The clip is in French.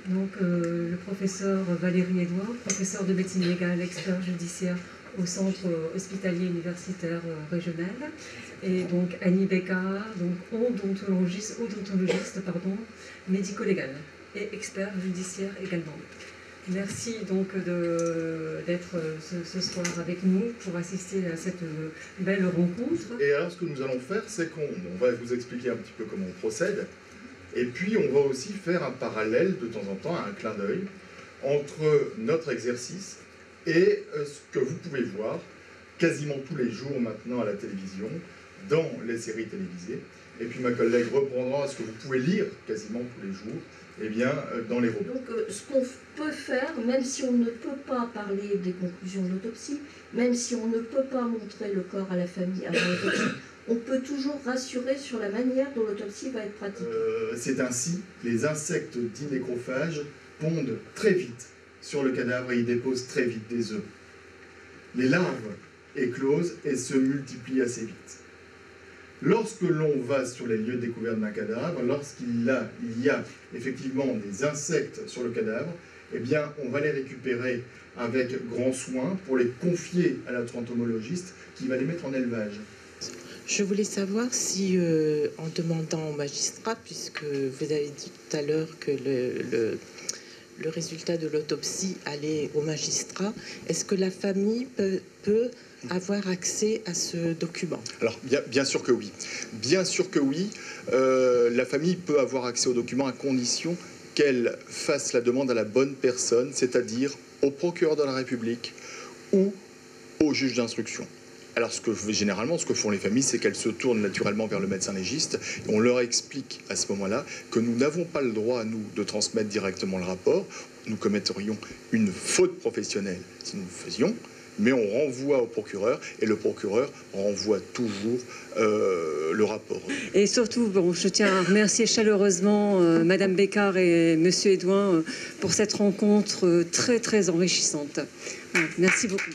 Donc, le professeur Valérie Edouard, professeur de médecine légale, expert judiciaire au centre hospitalier universitaire régional. Et donc Annie Bécard, donc odontologiste, médico-légal et expert judiciaire également. Merci donc d'être ce soir avec nous pour assister à cette belle rencontre. Et alors ce que nous allons faire, c'est qu'on va vous expliquer un petit peu comment on procède. Et puis on va aussi faire un parallèle de temps en temps, un clin d'œil, entre notre exercice et ce que vous pouvez voir quasiment tous les jours maintenant à la télévision, dans les séries télévisées. Et puis ma collègue reprendra ce que vous pouvez lire quasiment tous les jours, eh bien, dans les robots. Donc ce qu'on peut faire, même si on ne peut pas parler des conclusions de l'autopsie, même si on ne peut pas montrer le corps à la famille avant l'autopsie, on peut toujours rassurer sur la manière dont l'autopsie va être pratiquée. C'est ainsi que les insectes dits nécrophages pondent très vite sur le cadavre et y déposent très vite des œufs. Les larves éclosent et se multiplient assez vite. Lorsque l'on va sur les lieux de découverte d'un cadavre, lorsqu'il y a effectivement des insectes sur le cadavre, eh bien, on va les récupérer avec grand soin pour les confier à la entomologiste qui va les mettre en élevage. Je voulais savoir si, en demandant au magistrat, puisque vous avez dit tout à l'heure que le résultat de l'autopsie allait au magistrat, est-ce que la famille peut avoir accès à ce document? Alors, bien sûr que oui. Bien sûr que oui. La famille peut avoir accès au document à condition qu'elle fasse la demande à la bonne personne, c'est-à-dire au procureur de la République ou au juge d'instruction. Alors, généralement, ce que font les familles, c'est qu'elles se tournent naturellement vers le médecin légiste. Et on leur explique à ce moment-là que nous n'avons pas le droit, nous, de transmettre directement le rapport. Nous commetterions une faute professionnelle si nous le faisions. Mais on renvoie au procureur et le procureur renvoie toujours le rapport. Et surtout, bon, je tiens à remercier chaleureusement Madame Bécard et Monsieur Edouin pour cette rencontre très très enrichissante. Merci beaucoup.